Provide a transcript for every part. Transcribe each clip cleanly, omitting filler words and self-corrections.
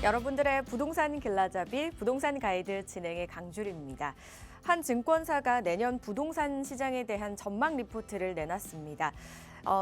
여러분들의 부동산 길라잡이 부동산 가이드 진행의 강주리입니다. 한 증권사가 내년 부동산 시장에 대한 전망 리포트를 내놨습니다.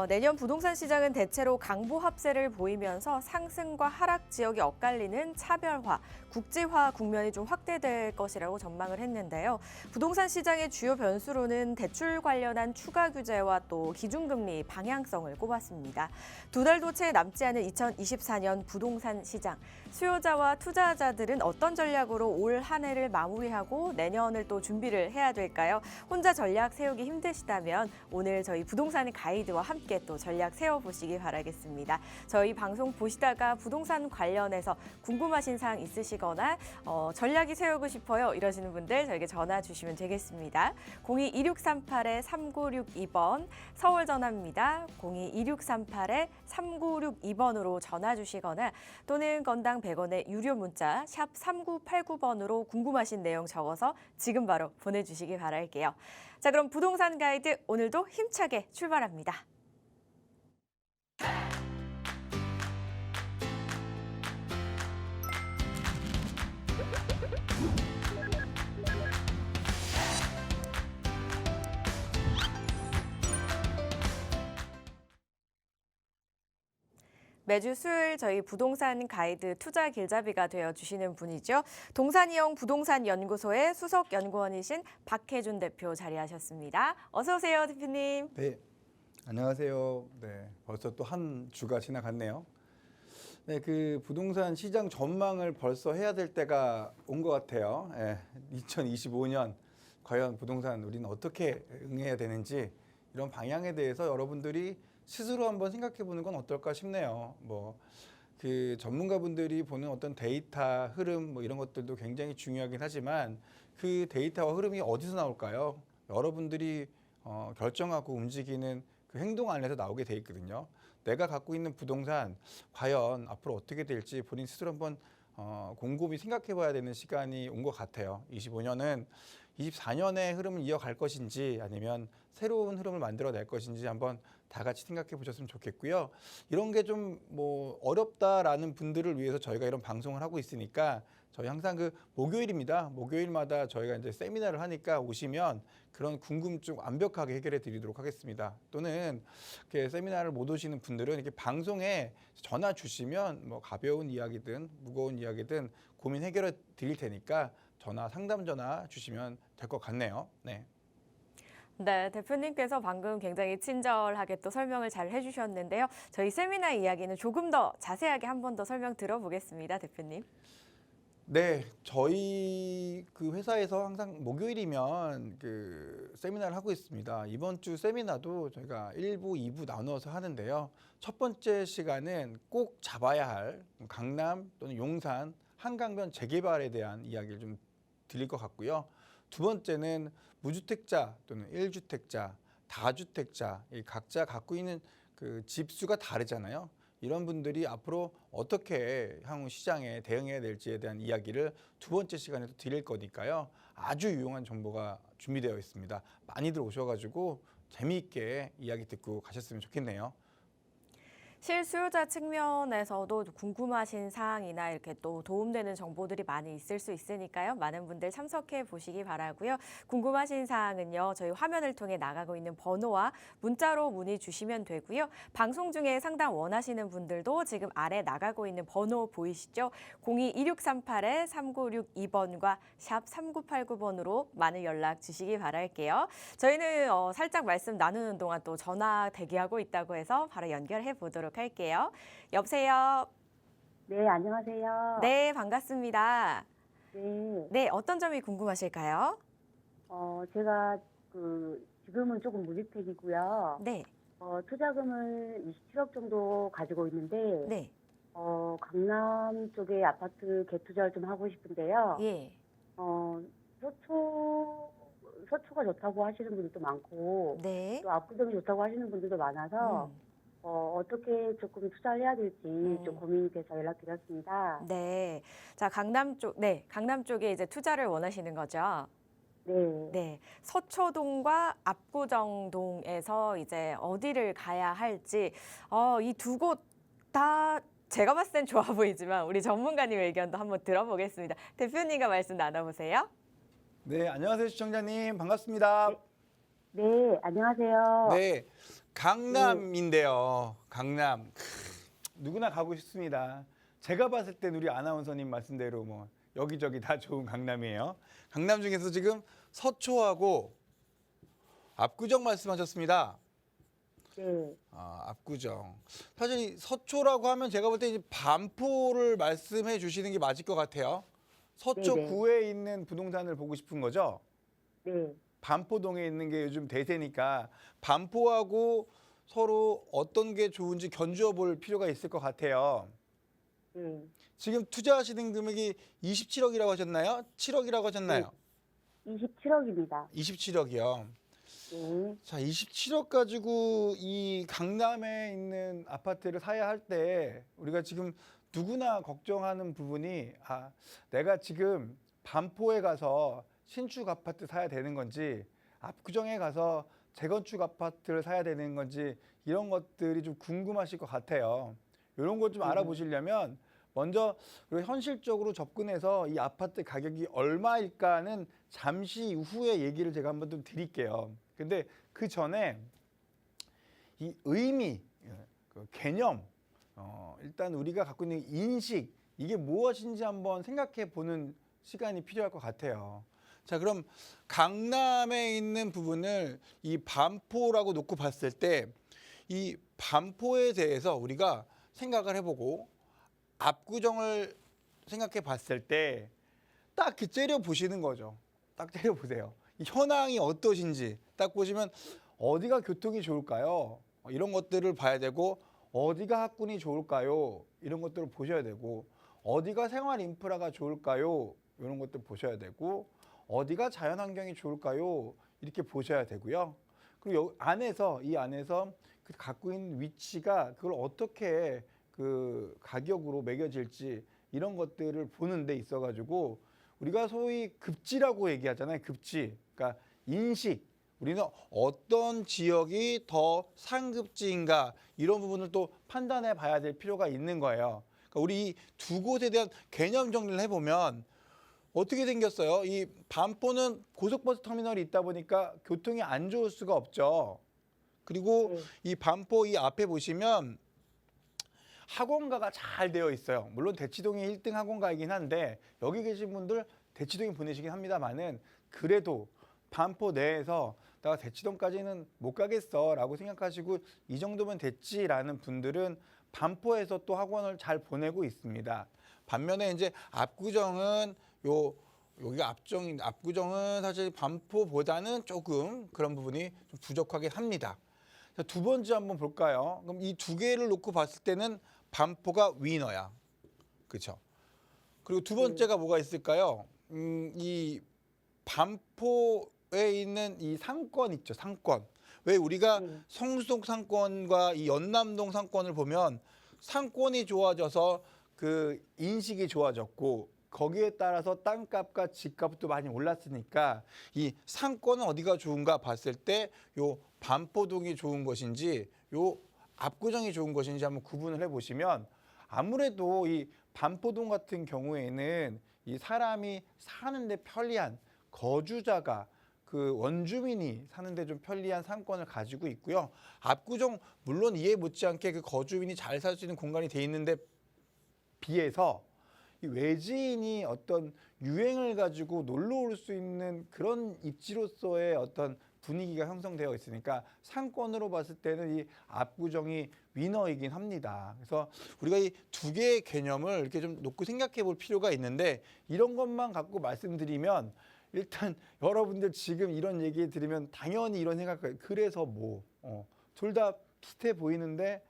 내년 부동산 시장은 대체로 강보 합세를 보이면서 상승과 하락 지역이 엇갈리는 차별화, 국제화 국면이 좀 확대될 것이라고 전망을 했는데요. 부동산 시장의 주요 변수로는 대출 관련한 추가 규제와 또 기준금리 방향성을 꼽았습니다. 두 달도 채 남지 않은 2024년 부동산 시장. 수요자와 투자자들은 어떤 전략으로 올 한 해를 마무리하고 내년을 또 준비를 해야 될까요? 혼자 전략 세우기 힘드시다면 오늘 저희 부동산 가이드와 함께 또 전략 세워보시기 바라겠습니다. 저희 방송 보시다가 부동산 관련해서 궁금하신 사항 있으시거나 전략이 세우고 싶어요 이러시는 분들 저에게 전화 주시면 되겠습니다. 02-2638-3962번 서울 전화입니다. 02-2638-3962번으로 전화 주시거나 또는 건당 100원의 유료 문자 샵 3989번으로 궁금하신 내용 적어서 지금 바로 보내주시기 바랄게요. 자, 그럼 부동산 가이드 오늘도 힘차게 출발합니다. 매주 수요일 저희 부동산 가이드 투자 길잡이가 되어주시는 분이죠. 동산이용 부동산연구소의 수석 연구원이신 박혜준 대표 자리하셨습니다. 어서 오세요, 대표님. 네, 안녕하세요. 네, 벌써 또 한 주가 지나갔네요. 네, 그 부동산 시장 전망을 벌써 해야 될 때가 온 것 같아요. 2025년 과연 부동산 우리는 어떻게 응해야 되는지 이런 방향에 대해서 여러분들이 스스로 한번 생각해 보는 건 어떨까 싶네요. 그 전문가분들이 보는 어떤 데이터 흐름 이런 것들도 굉장히 중요하긴 하지만 그 데이터와 흐름이 어디서 나올까요? 여러분들이 결정하고 움직이는 그 행동 안에서 나오게 돼 있거든요. 내가 갖고 있는 부동산 과연 앞으로 어떻게 될지 본인 스스로 한번 곰곰이 생각해 봐야 되는 시간이 온 것 같아요. 25년은 24년의 흐름을 이어갈 것인지 아니면 새로운 흐름을 만들어낼 것인지 한번 다 같이 생각해 보셨으면 좋겠고요. 이런 게 좀 어렵다라는 분들을 위해서 저희가 이런 방송을 하고 있으니까 저희 항상 그 목요일입니다. 목요일마다 저희가 이제 세미나를 하니까 오시면 그런 궁금증 완벽하게 해결해 드리도록 하겠습니다. 또는 이렇게 세미나를 못 오시는 분들은 이렇게 방송에 전화 주시면 가벼운 이야기든 무거운 이야기든 고민 해결해 드릴 테니까 상담 전화 주시면 될 것 같네요. 네. 네, 대표님께서 방금 굉장히 친절하게 또 설명을 잘 해주셨는데요. 저희 세미나 이야기는 조금 더 자세하게 한 번 더 설명 들어보겠습니다, 대표님. 네, 저희 그 회사에서 항상 목요일이면 그 세미나를 하고 있습니다. 이번 주 세미나도 저희가 1부, 2부 나누어서 하는데요. 첫 번째 시간은 꼭 잡아야 할 강남 또는 용산, 한강변 재개발에 대한 이야기를 좀 드릴 것 같고요. 두 번째는 무주택자 또는 1주택자, 다주택자, 이 각자 갖고 있는 그 집수가 다르잖아요. 이런 분들이 앞으로 어떻게 향후 시장에 대응해야 될지에 대한 이야기를 두 번째 시간에도 드릴 거니까요. 아주 유용한 정보가 준비되어 있습니다. 많이들 오셔가지고 재미있게 이야기 듣고 가셨으면 좋겠네요. 실수요자 측면에서도 궁금하신 사항이나 이렇게 또 도움되는 정보들이 많이 있을 수 있으니까요. 많은 분들 참석해 보시기 바라고요. 궁금하신 사항은요. 저희 화면을 통해 나가고 있는 번호와 문자로 문의 주시면 되고요. 방송 중에 상담 원하시는 분들도 지금 아래 나가고 있는 번호 보이시죠? 02-2638-3962번과 샵 3989번으로 많은 연락 주시기 바랄게요. 저희는 살짝 말씀 나누는 동안 또 전화 대기하고 있다고 해서 바로 연결해 보도록 할게요. 여보세요. 네, 안녕하세요. 네, 반갑습니다. 네, 네, 어떤 점이 궁금하실까요? 제가 지금은 조금 무주택이고요. 네, 투자금을 27억 정도 가지고 있는데, 네, 강남 쪽에 아파트 개투자를 좀 하고 싶은데요. 예, 어, 서초가 좋다고 하시는 분들도 많고, 네. 또 압구정이 좋다고 하시는 분들도 많아서, 어떻게 조금 투자를 해야 될지 좀 고민이 돼서 연락드렸습니다. 네. 자, 강남 쪽에 이제 투자를 원하시는 거죠? 네. 네. 서초동과 압구정동에서 이제 어디를 가야 할지, 이 두 곳 다 제가 봤을 땐 좋아 보이지만 우리 전문가님 의견도 한번 들어보겠습니다. 대표님과 말씀 나눠보세요. 네, 안녕하세요, 시청자님. 반갑습니다. 네, 안녕하세요. 네, 강남인데요. 강남. 누구나 가고 싶습니다. 제가 봤을 땐 우리 아나운서님 말씀대로 뭐 여기저기 다 좋은 강남이에요. 강남 중에서 지금 서초하고 압구정 말씀하셨습니다. 네, 압구정. 사실 이 서초라고 하면 제가 볼 때 이제 반포를 말씀해 주시는 게 맞을 것 같아요. 서초구에 있는 부동산을 보고 싶은 거죠? 네, 반포동에 있는 게 요즘 대세니까 반포하고 서로 어떤 게 좋은지 견주어 볼 필요가 있을 것 같아요. 네. 지금 투자하시는 금액이 27억이라고 하셨나요? 7억이라고 하셨나요? 27억입니다. 27억이요. 네, 자, 27억 가지고 이 강남에 있는 아파트를 사야 할 때 우리가 지금 누구나 걱정하는 부분이 내가 지금 반포에 가서 신축 아파트 사야 되는 건지 압구정에 가서 재건축 아파트를 사야 되는 건지 이런 것들이 좀 궁금하실 것 같아요. 이런 것 좀 알아보시려면 먼저 우리가 현실적으로 접근해서 이 아파트 가격이 얼마일까는 잠시 후에 얘기를 제가 한번 좀 드릴게요. 근데 그 전에 이 의미, 그 개념, 일단 우리가 갖고 있는 인식, 이게 무엇인지 한번 생각해 보는 시간이 필요할 것 같아요. 자, 그럼 강남에 있는 부분을 이 반포라고 놓고 봤을 때 이 반포에 대해서 우리가 생각을 해보고 압구정을 생각해 봤을 때 딱 째려 보시는 거죠. 딱 째려 보세요. 이 현황이 어떠신지 딱 보시면 어디가 교통이 좋을까요? 이런 것들을 봐야 되고 어디가 학군이 좋을까요? 이런 것들을 보셔야 되고 어디가 생활 인프라가 좋을까요? 이런 것들 보셔야 되고 어디가 자연 환경이 좋을까요? 이렇게 보셔야 되고요. 그리고 이 안에서 그 갖고 있는 위치가 그걸 어떻게 그 가격으로 매겨질지 이런 것들을 보는 데 있어 가지고 우리가 소위 급지라고 얘기하잖아요. 급지. 그러니까 인식. 우리는 어떤 지역이 더 상급지인가 이런 부분을 또 판단해 봐야 될 필요가 있는 거예요. 그러니까 우리 이 두 곳에 대한 개념 정리를 해보면 어떻게 생겼어요? 이 반포는 고속버스 터미널이 있다 보니까 교통이 안 좋을 수가 없죠. 그리고 이 반포 이 앞에 보시면 학원가가 잘 되어 있어요. 물론 대치동이 1등 학원가이긴 한데 여기 계신 분들 대치동에 보내시긴 합니다만은 그래도 반포 내에서 내가 대치동까지는 못 가겠어 라고 생각하시고 이 정도면 됐지라는 분들은 반포에서 또 학원을 잘 보내고 있습니다. 반면에 이제 압구정은 여기가 압구정은 사실 반포보다는 조금 그런 부분이 좀 부족하긴 합니다. 자, 두 번째 한번 볼까요? 그럼 이 두 개를 놓고 봤을 때는 반포가 위너야. 그렇죠? 그리고 두 번째가 뭐가 있을까요? 이 반포에 있는 이 상권 있죠, 상권. 왜 우리가 성수동 상권과 이 연남동 상권을 보면 상권이 좋아져서 그 인식이 좋아졌고 거기에 따라서 땅값과 집값도 많이 올랐으니까 이 상권은 어디가 좋은가 봤을 때 요 반포동이 좋은 것인지 요 압구정이 좋은 것인지 한번 구분을 해보시면 아무래도 이 반포동 같은 경우에는 이 사람이 사는데 편리한 거주자가 그 원주민이 사는데 좀 편리한 상권을 가지고 있고요. 압구정 물론 이해 못지않게 그 거주민이 잘 살 수 있는 공간이 돼 있는데 비해서 이 외지인이 어떤 유행을 가지고 놀러 올 수 있는 그런 입지로서의 어떤 분위기가 형성되어 있으니까 상권으로 봤을 때는 이 압구정이 위너이긴 합니다. 그래서 우리가 이 두 개의 개념을 이렇게 좀 놓고 생각해 볼 필요가 있는데 이런 것만 갖고 말씀드리면 일단 여러분들 지금 이런 얘기 들으면 당연히 이런 생각을 그래서 둘 다 비슷해 보이는데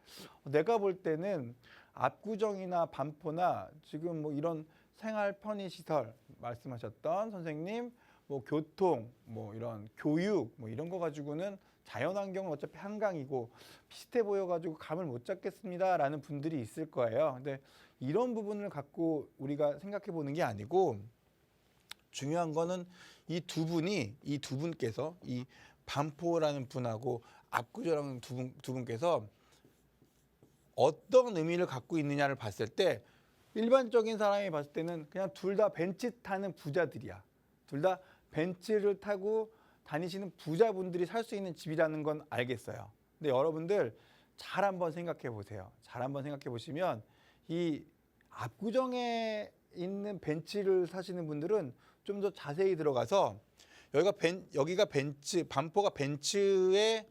내가 볼 때는 압구정이나 반포나 지금 뭐 이런 생활 편의 시설 말씀하셨던 선생님 뭐 교통 뭐 이런 교육 뭐 이런 거 가지고는 자연환경은 어차피 한강이고 비슷해 보여가지고 감을 못 잡겠습니다라는 분들이 있을 거예요. 근데 이런 부분을 갖고 우리가 생각해 보는 게 아니고 중요한 거는 이 두 분께서 이 반포라는 분하고 압구정이라는 두 분께서 어떤 의미를 갖고 있느냐를 봤을 때 일반적인 사람이 봤을 때는 그냥 둘 다 벤츠 타는 부자들이야. 둘 다 벤츠를 타고 다니시는 부자분들이 살 수 있는 집이라는 건 알겠어요. 근데 여러분들 잘 한번 생각해 보세요. 잘 한번 생각해 보시면 이 압구정에 있는 벤츠를 사시는 분들은 좀 더 자세히 들어가서 여기가 벤츠, 반포가 벤츠의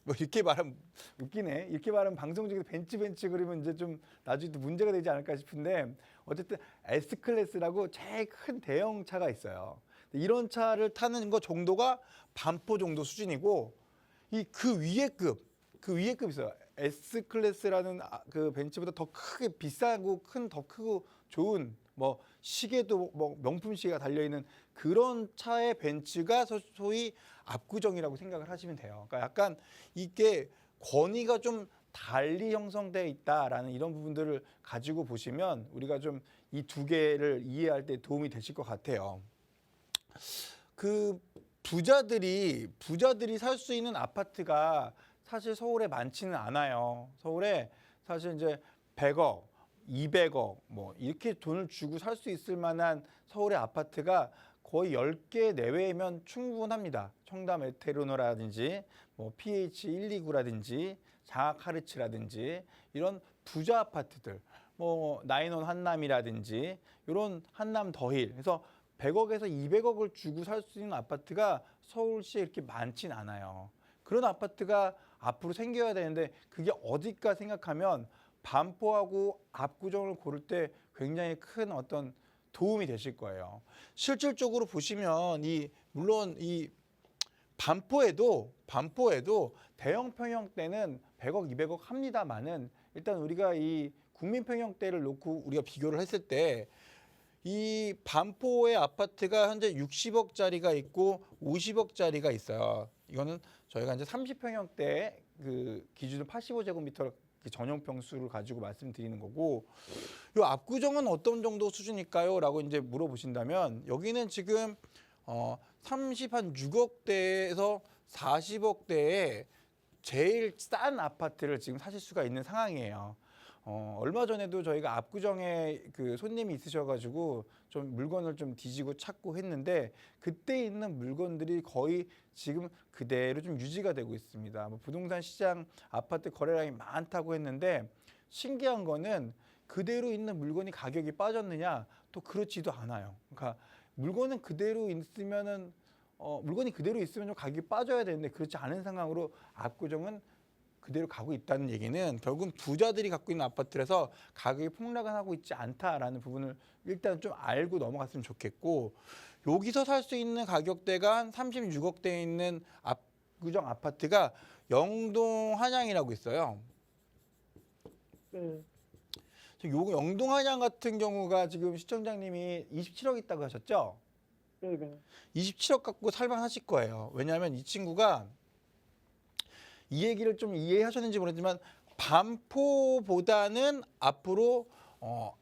뭐 이렇게 말하면 웃기네. 이렇게 말하면 방송 중에서 벤츠 그러면 이제 좀 나중에 또 문제가 되지 않을까 싶은데 어쨌든 S클래스라고 제일 큰 대형 차가 있어요. 이런 차를 타는 거 정도가 반포 정도 수준이고 그 위에 급 있어요. S클래스라는 그 벤츠보다 더 크게 비싸고 더 크고 좋은 뭐 시계도 뭐 명품 시계가 달려 있는 그런 차의 벤츠가 소위 압구정이라고 생각을 하시면 돼요. 그러니까 약간 이게 권위가 좀 달리 형성되어 있다라는 이런 부분들을 가지고 보시면 우리가 좀 이 두 개를 이해할 때 도움이 되실 것 같아요. 그 부자들이 살 수 있는 아파트가 사실 서울에 많지는 않아요. 서울에 사실 이제 100억, 200억 뭐 이렇게 돈을 주고 살 수 있을 만한 서울의 아파트가 거의 10개 내외면 충분합니다. 청담 에테르노라든지 뭐 PH129라든지 자하카르치라든지 이런 부자 아파트들, 뭐 나인원 한남이라든지 이런 한남 더힐. 그래서 100억에서 200억을 주고 살 수 있는 아파트가 서울시에 이렇게 많진 않아요. 그런 아파트가 앞으로 생겨야 되는데 그게 어딜까 생각하면 반포하고 압구정을 고를 때 굉장히 큰 어떤 도움이 되실 거예요. 실질적으로 보시면 물론 이 반포에도 대형 평형대는 100억, 200억 합니다만은 일단 우리가 이 국민 평형대를 놓고 우리가 비교를 했을 때 이 반포의 아파트가 현재 60억짜리가 있고 50억짜리가 있어요. 이거는 저희가 이제 30평형대 그 기준으로 85제곱미터 전용 평수를 가지고 말씀드리는 거고, 이 압구정은 어떤 정도 수준일까요? 라고 이제 물어보신다면 여기는 지금 36억대에서 40억대에 제일 싼 아파트를 지금 사실 수가 있는 상황이에요. 얼마 전에도 저희가 압구정에 그 손님이 있으셔가지고 좀 물건을 좀 뒤지고 찾고 했는데 그때 있는 물건들이 거의 지금 그대로 좀 유지가 되고 있습니다. 뭐 부동산 시장 아파트 거래량이 많다고 했는데 신기한 거는 그대로 있는 물건이 가격이 빠졌느냐? 또 그렇지도 않아요. 그러니까 물건은 그대로 있으면은 물건이 그대로 있으면 좀 가격이 빠져야 되는데 그렇지 않은 상황으로 압구정은 그대로 가고 있다는 얘기는 결국은 부자들이 갖고 있는 아파트라서 가격이 폭락은 하고 있지 않다라는 부분을 일단 좀 알고 넘어갔으면 좋겠고, 여기서 살 수 있는 가격대가 한 36억대에 있는 압구정 아파트가 영동 한양이라고 있어요. 네. 요 영동 한양 같은 경우가 지금 시청자님이 27억 있다고 하셨죠? 네네. 27억 갖고 살만하실 거예요. 왜냐하면 이 친구가 이 얘기를 좀 이해하셨는지 모르겠지만 반포보다는 앞으로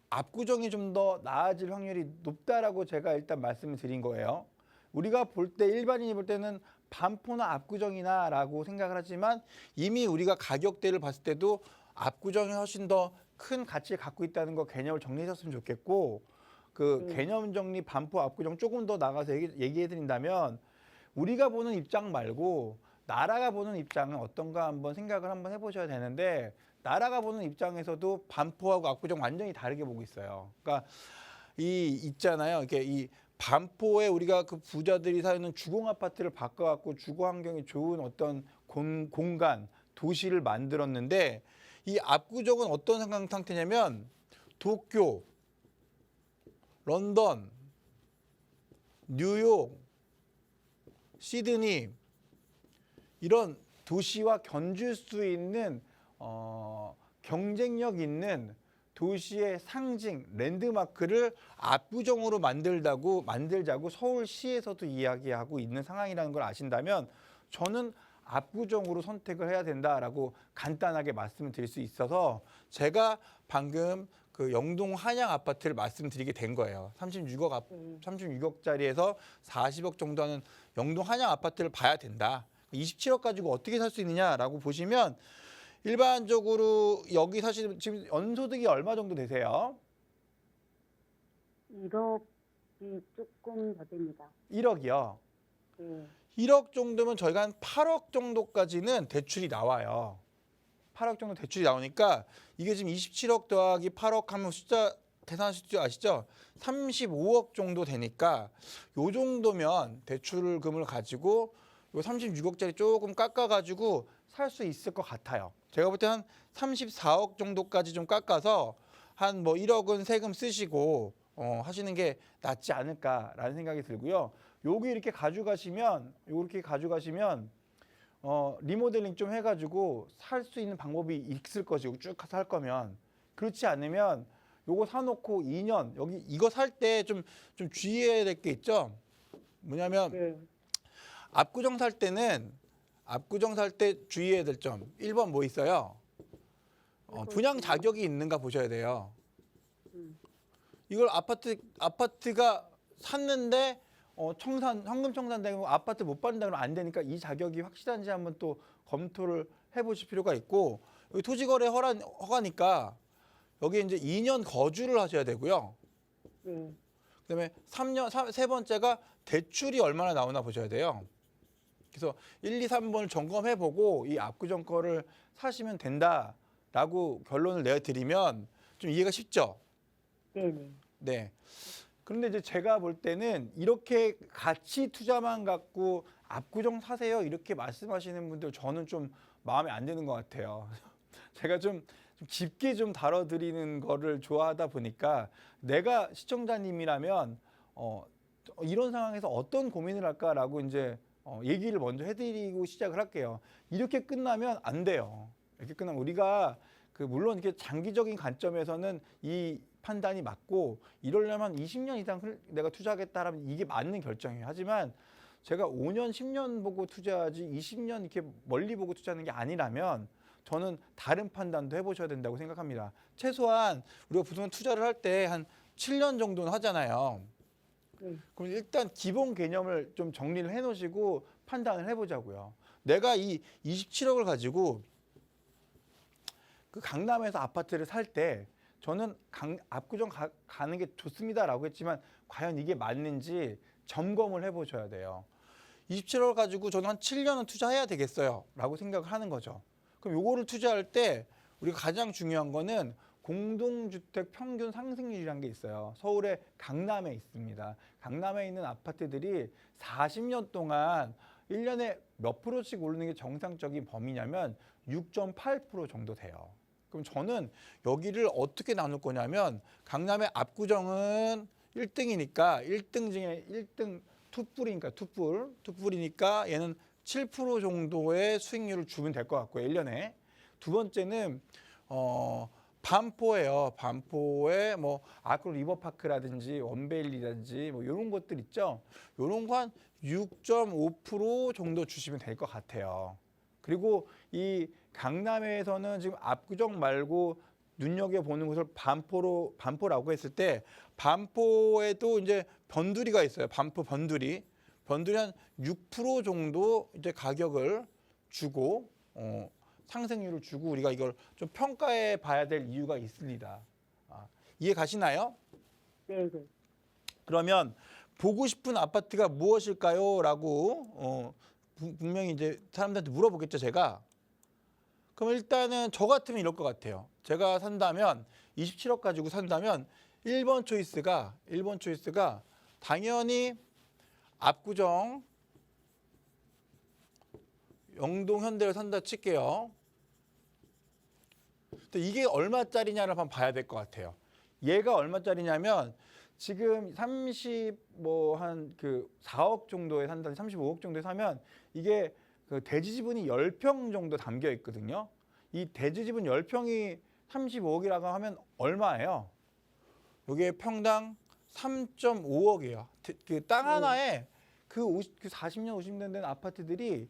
압구정이 좀 더 나아질 확률이 높다라고 제가 일단 말씀을 드린 거예요. 우리가 볼 때 일반인이 볼 때는 반포나 압구정이나라고 생각을 하지만 이미 우리가 가격대를 봤을 때도 압구정이 훨씬 더 큰 가치를 갖고 있다는 거 개념을 정리하셨으면 좋겠고, 그 개념 정리 반포 압구정 조금 더 나가서 얘기해 드린다면 우리가 보는 입장 말고 나라가 보는 입장은 어떤가 한번 생각을 한번 해보셔야 되는데, 나라가 보는 입장에서도 반포하고 압구정 완전히 다르게 보고 있어요. 그러니까 있잖아요. 이렇게 이 반포에 우리가 그 부자들이 사는 주공 아파트를 바꿔갖고 주거 환경이 좋은 어떤 공간, 도시를 만들었는데 이 압구정은 어떤 상태냐면 도쿄, 런던, 뉴욕, 시드니 이런 도시와 견줄 수 있는 경쟁력 있는 도시의 상징, 랜드마크를 압구정으로 만들자고 서울시에서도 이야기하고 있는 상황이라는 걸 아신다면 저는 압구정으로 선택을 해야 된다라고 간단하게 말씀을 드릴 수 있어서 제가 방금 그 영동 한양 아파트를 말씀드리게 된 거예요. 36억짜리에서 40억 정도 하는 영동 한양 아파트를 봐야 된다. 27억 가지고 어떻게 살 수 있느냐라고 보시면 일반적으로 여기 사시는 지금 연소득이 얼마 정도 되세요? 1억이 조금 더 됩니다. 1억이요. 네. 1억 정도면 저희가 한 8억 정도까지는 대출이 나와요. 8억 정도 대출이 나오니까 이게 지금 27억 더하기 8억 하면 숫자 계산하실 줄 아시죠? 35억 정도 되니까 요 정도면 대출금을 가지고 요 36억짜리 조금 깎아가지고 살 수 있을 것 같아요. 제가 볼 때 한 34억 정도까지 좀 깎아서 한 뭐 1억은 세금 쓰시고 하시는 게 낫지 않을까라는 생각이 들고요. 요렇게 가져가시면 리모델링 좀 해가지고 살 수 있는 방법이 있을 것이고 쭉 살 거면 그렇지 않으면 요거 사놓고 2년 여기 이거 살 때 좀 주의해야 될 게 있죠. 뭐냐면 네. 압구정 살 때 주의해야 될 점 1번 뭐 있어요? 분양 자격이 있는가 보셔야 돼요. 이걸 아파트가 샀는데 현금 청산되고 아파트 못 받는다 그러면 안 되니까 이 자격이 확실한지 한번 또 검토를 해보실 필요가 있고 여기 토지거래 허가니까 여기 이제 2년 거주를 하셔야 되고요. 네. 그다음에 세 번째가 대출이 얼마나 나오나 보셔야 돼요. 그래서 1, 2, 3번을 점검해보고 이 압구정 거를 사시면 된다라고 결론을 내드리면 좀 이해가 쉽죠? 네네. 네. 그런데 이제 제가 볼 때는 이렇게 가치 투자만 갖고 압구정 사세요 이렇게 말씀하시는 분들 저는 좀 마음에 안 드는 것 같아요. 제가 좀 깊게 좀 다뤄드리는 거를 좋아하다 보니까 내가 시청자님이라면 이런 상황에서 어떤 고민을 할까라고 이제 얘기를 먼저 해드리고 시작을 할게요. 이렇게 끝나면 안 돼요. 이렇게 끝나면 우리가 물론 이렇게 장기적인 관점에서는 이 판단이 맞고 이러려면 20년 이상 내가 투자하겠다라면 이게 맞는 결정이에요. 하지만 제가 5년, 10년 보고 투자하지 20년 이렇게 멀리 보고 투자하는 게 아니라면 저는 다른 판단도 해보셔야 된다고 생각합니다. 최소한 우리가 부동산 투자를 할 때 한 7년 정도는 하잖아요. 그럼 일단 기본 개념을 좀 정리를 해놓으시고 판단을 해보자고요. 내가 이 27억을 가지고 그 강남에서 아파트를 살 때 저는 압구정 가는 게 좋습니다라고 했지만 과연 이게 맞는지 점검을 해보셔야 돼요. 27억을 가지고 저는 한 7년은 투자해야 되겠어요 라고 생각을 하는 거죠. 그럼 요거를 투자할 때 우리가 가장 중요한 거는 공동주택 평균 상승률이라는 게 있어요. 서울의 강남에 있습니다. 강남에 있는 아파트들이 40년 동안 1년에 몇 프로씩 오르는 게 정상적인 범위냐면 6.8% 정도 돼요. 그럼 저는 여기를 어떻게 나눌 거냐면 강남의 압구정은 1등이니까 1등 중에 1등 투뿔이니까 투뿔이니까 얘는 7% 정도의 수익률을 주면 될 것 같고요. 1년에. 두 번째는 반포예요. 반포에 뭐 아크로 리버파크라든지 원베일리라든지 뭐 이런 것들 있죠. 이런 거 한 6.5% 정도 주시면 될 것 같아요. 그리고 이 강남에서는 지금 압구정 말고 눈여겨보는 곳을 반포라고 했을 때 반포에도 이제 변두리가 있어요. 반포 변두리 한 6% 정도 이제 가격을 주고 상승률을 주고 우리가 이걸 좀 평가해 봐야 될 이유가 있습니다. 이해 가시나요? 네. 그러면 보고 싶은 아파트가 무엇일까요? 라고 분명히 이제 사람들한테 물어보겠죠, 제가. 그럼 일단은 저 같으면 이럴 것 같아요. 제가 산다면 27억 가지고 산다면 1번 초이스가 당연히 압구정 영동 현대를 산다 칠게요. 근데 이게 얼마짜리냐를 한번 봐야 될 것 같아요. 얘가 얼마짜리냐면 지금 4억 정도에 산다, 35억 정도에 사면 이게 그 대지 지분이 10평 정도 담겨 있거든요. 이 대지 지분 10평이 35억이라고 하면 얼마예요? 이게 평당 3.5억이에요. 그 땅 하나에 그 40년, 50년 된 아파트들이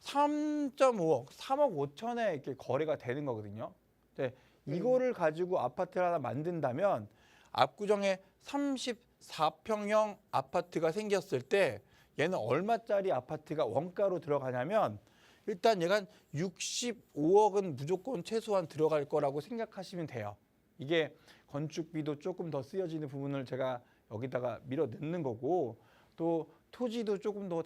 3.5억, 3억 5천에 이렇게 거래가 되는 거거든요. 근데 이거를 가지고 아파트를 하나 만든다면 압구정에 34평형 아파트가 생겼을 때 얘는 얼마짜리 아파트가 원가로 들어가냐면 일단 얘가 한 65억은 무조건 최소한 들어갈 거라고 생각하시면 돼요. 이게 건축비도 조금 더 쓰여지는 부분을 제가 여기다가 밀어 넣는 거고, 또 토지도 조금 더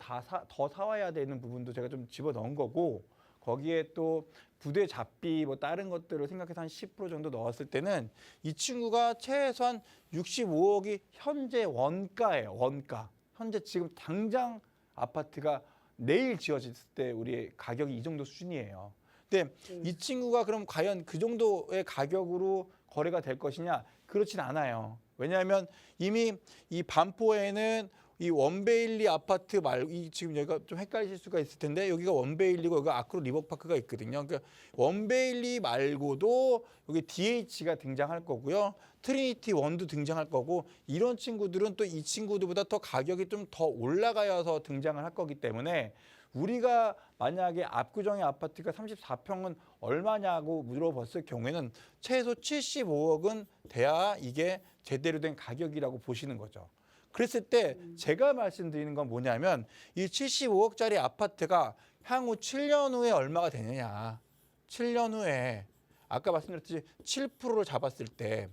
사와야 되는 부분도 제가 좀 집어 넣은 거고, 거기에 또 부대 잡비 뭐 다른 것들을 생각해서 한 10% 정도 넣었을 때는 이 친구가 최소한 65억이 현재 원가예요. 원가. 현재 지금 당장 아파트가 내일 지어질 때 우리 가격이 이 정도 수준이에요. 근데 이 친구가 그럼 과연 그 정도의 가격으로 거래가 될 것이냐? 그렇진 않아요. 왜냐하면 이미 이 반포에는 이 원베일리 아파트 말고, 지금 여기가 좀 헷갈리실 수가 있을 텐데, 여기가 원베일리고 여기가 아크로 리버파크가 있거든요. 그러니까 원베일리 말고도 여기 DH가 등장할 거고요. 트리니티 원도 등장할 거고, 이런 친구들은 또 이 친구들보다 더 가격이 좀 더 올라가서 등장을 할 거기 때문에, 우리가 만약에 압구정의 아파트가 34평은 얼마냐고 물어봤을 경우에는 최소 75억은 돼야 이게 제대로 된 가격이라고 보시는 거죠. 그랬을 때 제가 말씀드리는 건 뭐냐면, 이 75억짜리 아파트가 향후 7년 후에 얼마가 되느냐. 7년 후에 아까 말씀드렸듯이 7%를 잡았을 때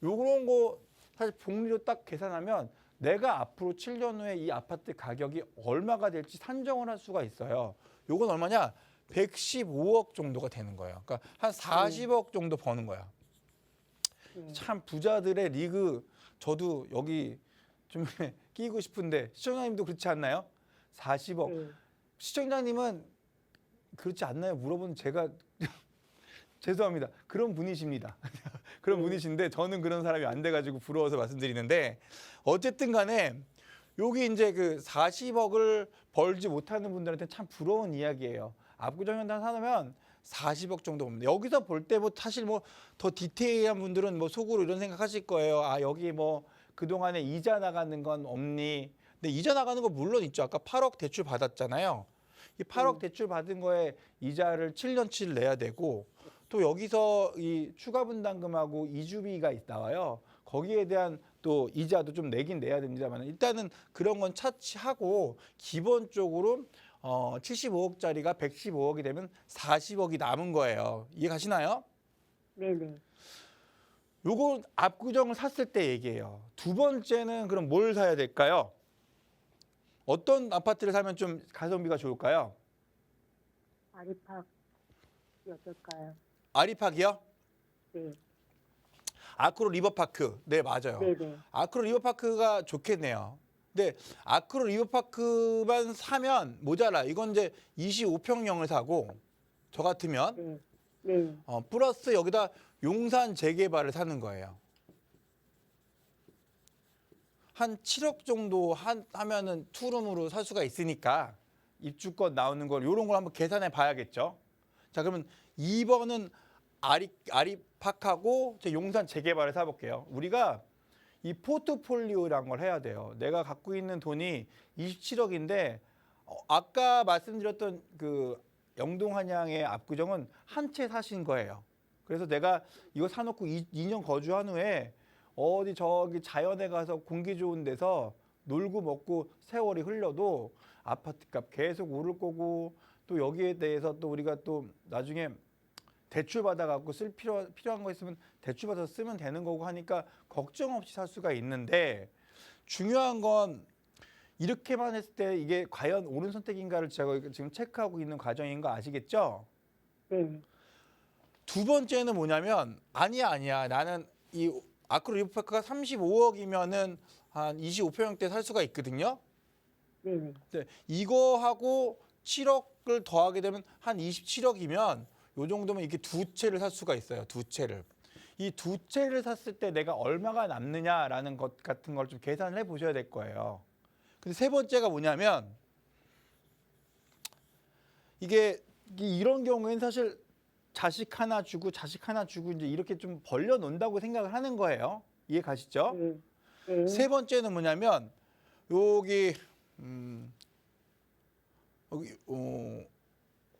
요런 거 사실 복리로 딱 계산하면 내가 앞으로 7년 후에 이 아파트 가격이 얼마가 될지 산정을 할 수가 있어요. 요건 얼마냐? 115억 정도가 되는 거예요. 그러니까 한 40억 정도 버는 거야. 참 부자들의 리그, 저도 여기 좀 끼고 싶은데 시청자님도 그렇지 않나요? 40억. 시청자님은 그렇지 않나요? 물어보는 제가 죄송합니다. 그런 분이십니다. 그런 분이신데 저는 그런 사람이 안 돼가지고 부러워서 말씀드리는데, 어쨌든 간에 여기 이제 그 40억을 벌지 못하는 분들한테 참 부러운 이야기예요. 압구정 현장 사놓으면 40억 정도 봅니다. 여기서 볼 때 뭐 사실 뭐 더 디테일한 분들은 뭐 속으로 이런 생각하실 거예요. 아, 여기 뭐 그동안에 이자 나가는 건 없니? 근데 이자 나가는 거 물론 있죠. 아까 8억 대출 받았잖아요. 이 8억 대출 받은 거에 이자를 7년치를 내야 되고, 또 여기서 이 추가 분담금하고 이주비가 나와요. 거기에 대한 또 이자도 좀 내긴 내야 됩니다만, 일단은 그런 건 차치하고 기본적으로 75억짜리가 115억이 되면 40억이 남은 거예요. 이해 가시나요? 네네. 요거 압구정을 샀을 때 얘기해요. 두 번째는 그럼 뭘 사야 될까요? 어떤 아파트를 사면 좀 가성비가 좋을까요? 아리팍이 어떨까요? 아리팍이요? 네. 아크로 리버파크. 네, 맞아요. 네네. 아크로 리버파크가 좋겠네요. 근데 아크로 리버파크만 사면 모자라. 이건 이제 25평형을 사고, 저 같으면 네. 네. 플러스 여기다 용산 재개발을 사는 거예요. 한 7억 정도 하면은 투룸으로 살 수가 있으니까 입주권 나오는 걸, 이런 걸 한번 계산해 봐야겠죠. 자, 그러면 2번은 아리팍하고 용산 재개발을 사볼게요. 우리가 이 포트폴리오라는 걸 해야 돼요. 내가 갖고 있는 돈이 27억인데 아까 말씀드렸던 그 영동한양의 압구정은 한 채 사신 거예요. 그래서 내가 이거 사놓고 2년 거주한 후에 어디 저기 자연에 가서 공기 좋은 데서 놀고 먹고 세월이 흘려도 아파트값 계속 오를 거고, 또 여기에 대해서 또 우리가 또 나중에 대출 받아갖고 쓸 필요한 거 있으면 대출 받아서 쓰면 되는 거고 하니까 걱정 없이 살 수가 있는데, 중요한 건 이렇게만 했을 때 이게 과연 옳은 선택인가를 제가 지금 체크하고 있는 과정인 거 아시겠죠? 네. 두 번째는 뭐냐면, 아니야. 나는 이 아크로 리버파크가 35억이면은 한 25평형대 살 수가 있거든요. 네네. 네, 이거하고 7억을 더하게 되면 한 27억이면 요 정도면 이렇게 두 채를 살 수가 있어요. 두 채를. 이 두 채를 샀을 때 내가 얼마가 남느냐라는 것 같은 걸 좀 계산을 해 보셔야 될 거예요. 근데 세 번째가 뭐냐면, 이게 이런 경우에는 사실 자식 하나 주고 이제 이렇게 좀 벌려 놓는다고 생각을 하는 거예요. 이해 가시죠? 네. 네. 세 번째는 뭐냐면, 여기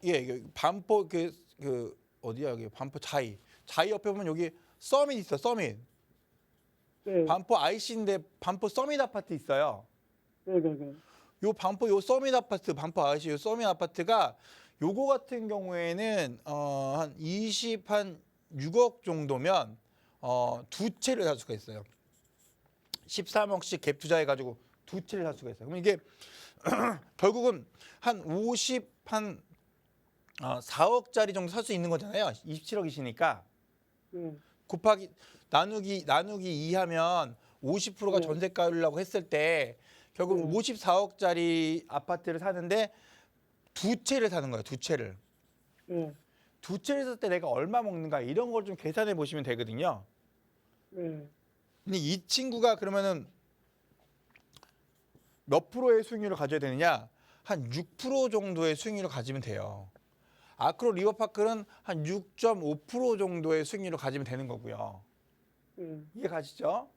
여기 반포 그 어디야, 여기 반포 자이 옆에 보면 여기 서밋 있어. 서밋. 네. 반포 IC인데 반포 서밋 아파트 있어요. 네네네. 요 반포 요 서밋 아파트, 반포 IC 요 서밋 아파트가 요거 같은 경우에는 한 6억 정도면 두 채를 살 수가 있어요. 13억씩 갭 투자해가지고 두 채를 살 수가 있어요. 그럼 이게 결국은 한 4억짜리 정도 살 수 있는 거잖아요. 27억이시니까 네. 곱하기 나누기 2 하면 50%가 네. 전세가율이라고 했을 때 결국 네. 54억짜리 아파트를 사는데 두 채를 사는 거예요. 두 채를. 네. 두 채를 살 때 내가 얼마 먹는가 이런 걸 좀 계산해 보시면 되거든요. 네. 근데 이 친구가 그러면은 몇 프로의 수익률을 가져야 되느냐? 한 6% 정도의 수익률을 가지면 돼요. 아크로 리버파크는 한 6.5% 정도의 수익률을 가지면 되는 거고요. 네. 이해 가시죠?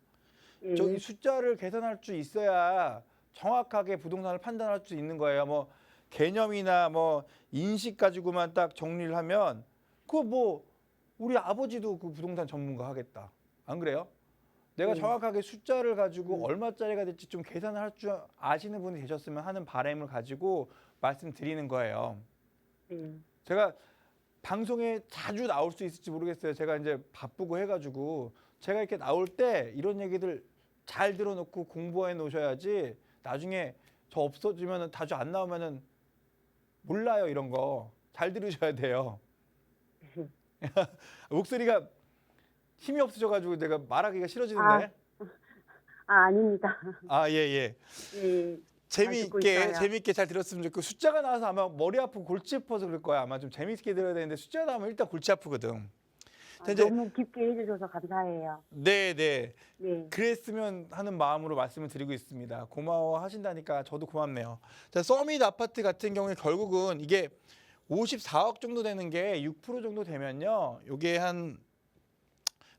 네. 저이 숫자를 계산할 수 있어야 정확하게 부동산을 판단할 수 있는 거예요. 뭐 개념이나 뭐 인식 가지고만 딱 정리를 하면 그거 뭐 우리 아버지도 그 부동산 전문가 하겠다. 안 그래요? 내가 정확하게 숫자를 가지고 얼마짜리가 될지 좀 계산을 할 줄 아시는 분이 계셨으면 하는 바람을 가지고 말씀드리는 거예요. 제가 방송에 자주 나올 수 있을지 모르겠어요. 제가 이제 바쁘고 해가지고 제가 이렇게 나올 때 이런 얘기들 잘 들어놓고 공부해 놓으셔야지 나중에 저 없어지면은 자주 안 나오면은 몰라요. 이런 거 잘 들으셔야 돼요. 목소리가 힘이 없으셔가지고 내가 말하기가 싫어지는데. 아닙니다. 아, 예, 예. 예. 잘 듣고 있어요. 재미있게 잘 들었으면 좋겠고 숫자가 나와서 아마 머리 아프고 골치 아파서 그럴 거야. 아마 좀 재미있게 들어야 되는데 숫자가 나오면 일단 골치 아프거든. 너무 깊게 해주셔서 감사해요. 네, 네. 네. 그랬으면 하는 마음으로 말씀을 드리고 있습니다. 고마워하신다니까 저도 고맙네요. 자, 서밋 아파트 같은 경우에 결국은 이게 54억 정도 되는 게 6% 정도 되면요. 이게 한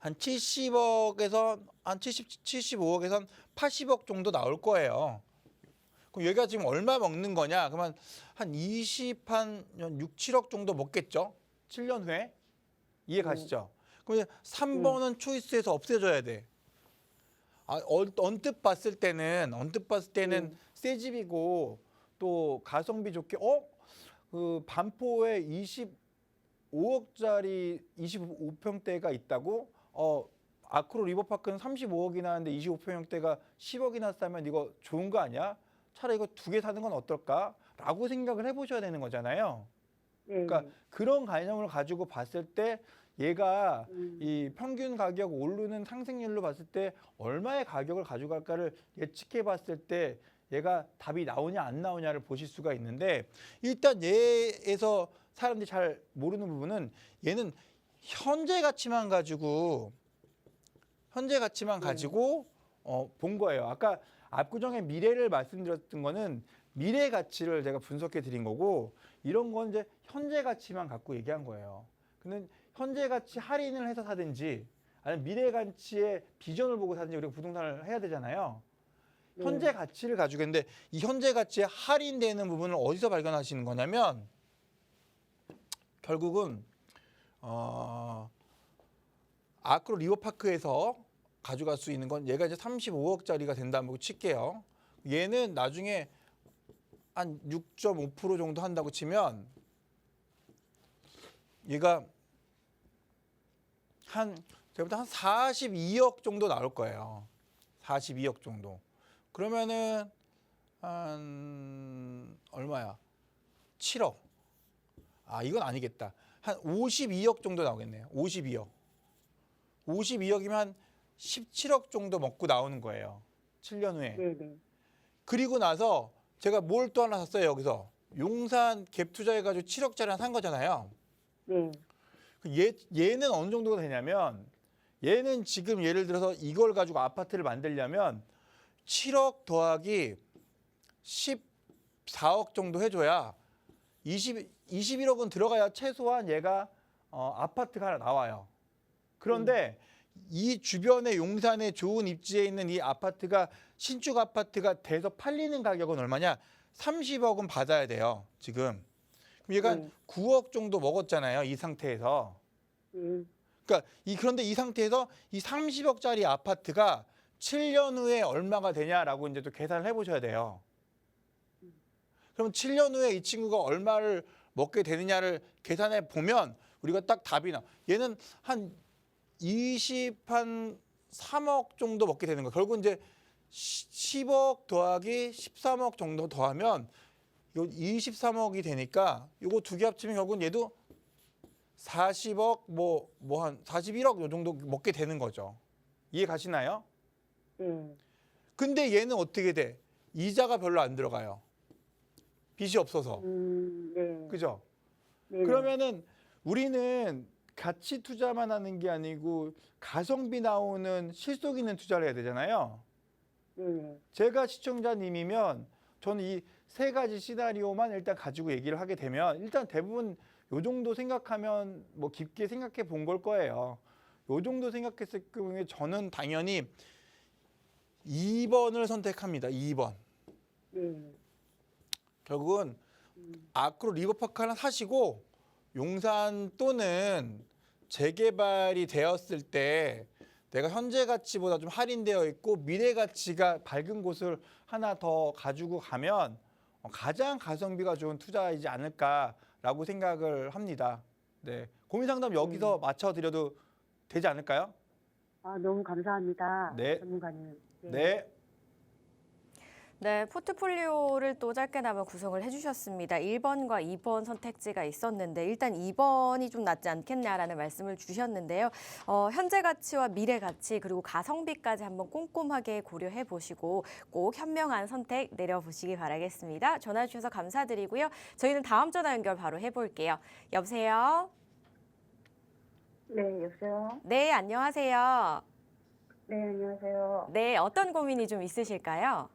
70억에서 한 75억에서 80억 정도 나올 거예요. 그럼 여기가 지금 얼마 먹는 거냐? 그러면 한 6, 7억 정도 먹겠죠? 7년 후에. 이해 가시죠? 그럼 3번은 초이스에서 없애줘야 돼. 언뜻 봤을 때는 새 집이고 또 가성비 좋게 그 반포에 25억짜리 25평대가 있다고? 아크로 리버파크는 35억이 나왔는데 25평대가 10억이나 싸면 이거 좋은 거 아니야? 차라리 이거 두 개 사는 건 어떨까? 라고 생각을 해보셔야 되는 거잖아요. 그러니까 그런 개념을 가지고 봤을 때 얘가 이 평균 가격 오르는 상승률로 봤을 때 얼마의 가격을 가져갈까를 예측해 봤을 때 얘가 답이 나오냐 안 나오냐를 보실 수가 있는데 일단 얘에서 사람들이 잘 모르는 부분은 얘는 현재 가치만 가지고 본 거예요. 아까 압구정의 미래를 말씀드렸던 거는 미래 가치를 제가 분석해 드린 거고 이런 건 이제 현재 가치만 갖고 얘기한 거예요. 근데 현재 가치 할인을 해서 사든지 아니면 미래 가치의 비전을 보고 사든지 우리가 부동산을 해야 되잖아요. 현재 가치를 가지고 있는데 이 현재 가치에 할인되는 부분을 어디서 발견하시는 거냐면 결국은 아크로 리버파크에서 가져갈 수 있는 건 얘가 이제 35억짜리가 된다고 칠게요. 얘는 나중에 한 6.5% 정도 한다고 치면 얘가 제가부터 한 42억 정도 나올 거예요. 42억 정도. 그러면은 한 얼마야? 7억. 이건 아니겠다. 한 52억 정도 나오겠네요. 52억. 52억이면 한 17억 정도 먹고 나오는 거예요. 7년 후에. 네네. 그리고 나서 제가 뭘 또 하나 샀어요. 여기서. 용산 갭 투자해가지고 7억짜리 하나 산 거잖아요. 네. 얘는 어느 정도가 되냐면 얘는 지금 예를 들어서 이걸 가지고 아파트를 만들려면 7억 더하기 14억 정도 해줘야 21억은 들어가야 최소한 얘가 아파트가 하나 나와요. 그런데 이 주변에 용산에 좋은 입지에 있는 이 아파트가 신축 아파트가 돼서 팔리는 가격은 얼마냐? 30억은 받아야 돼요. 지금. 그럼 얘가 9억 정도 먹었잖아요. 이 상태에서. 그러니까 그런데 이 상태에서 이 30억짜리 아파트가 7년 후에 얼마가 되냐라고 이제 또 계산을 해보셔야 돼요. 그럼 7년 후에 이 친구가 얼마를 먹게 되느냐를 계산해 보면 우리가 딱 답이 나. 얘는 한 3억 정도 먹게 되는 거야. 결국 이제 10억 더하기 13억 정도 더하면 요 23억이 되니까 요거 두 개 합치면 결국은 얘도 40억 뭐 한 41억 요 정도 먹게 되는 거죠. 이해 가시나요? 네. 근데 얘는 어떻게 돼? 이자가 별로 안 들어가요. 빚이 없어서. 네. 그죠? 네. 그러면은 우리는 가치 투자만 하는 게 아니고 가성비 나오는 실속 있는 투자를 해야 되잖아요. 네. 제가 시청자님이면 저는 이 세 가지 시나리오만 일단 가지고 얘기를 하게 되면 일단 대부분 요 정도 생각하면 뭐 깊게 생각해 본 걸 거예요. 요 정도 생각했을 경우에 저는 당연히 2번을 선택합니다. 2번. 네. 결국은 아크로 리버파크 하나 사시고 용산 또는 재개발이 되었을 때 내가 현재 가치보다 좀 할인되어 있고 미래 가치가 밝은 곳을 하나 더 가지고 가면 가장 가성비가 좋은 투자이지 않을까라고 생각을 합니다. 네, 고민 상담 여기서 맞춰드려도 되지 않을까요? 아, 너무 감사합니다. 네. 전문가님. 네. 네, 포트폴리오를 또 짧게나마 구성을 해주셨습니다. 1번과 2번 선택지가 있었는데 일단 2번이 좀 낫지 않겠냐라는 말씀을 주셨는데요. 현재 가치와 미래 가치 그리고 가성비까지 한번 꼼꼼하게 고려해 보시고 꼭 현명한 선택 내려보시기 바라겠습니다. 전화 주셔서 감사드리고요. 저희는 다음 전화 연결 바로 해볼게요. 여보세요? 네, 여보세요? 네, 안녕하세요. 네, 안녕하세요. 네, 어떤 고민이 좀 있으실까요?